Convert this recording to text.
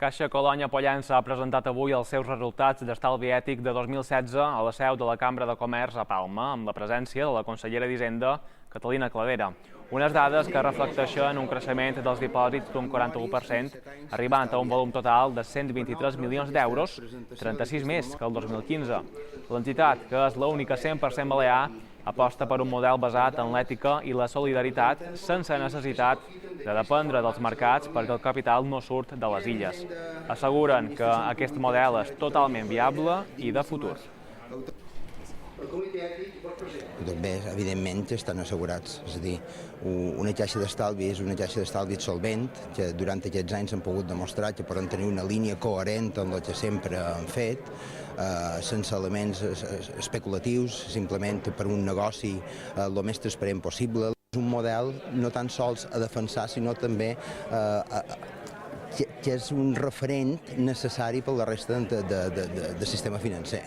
Caixa Colònia Pollença ha presentat avui els seus resultats d'estalvi ètic de 2016 a la seu de la Cambra de Comerç a Palma, amb la presència de la consellera d'Hisenda, Catalina Clavera. Unes dades que reflecteixen un creixement dels dipòsits d'un 41%, arribant a un volum total de 123 milions d'euros, 36 més que el 2015. L'entitat, que és l'única 100% balear, aposta per un model basat en l'ètica i la solidaritat sense necessitat de dependre dels mercats perquè el capital no surt de les illes. Asseguren que aquest model és totalment viable i de futur. Bé, evidentment estan assegurats, és a dir, una caixa d'estalvi és una caixa d'estalvi solvent, que durant aquests anys han pogut demostrar que poden tenir una línia coherent amb el que sempre han fet, sense elements especulatius, simplement per un negoci el més transparent possible. És un model no tan sols a defensar, sinó també que és un referent necessari per la resta del sistema financer.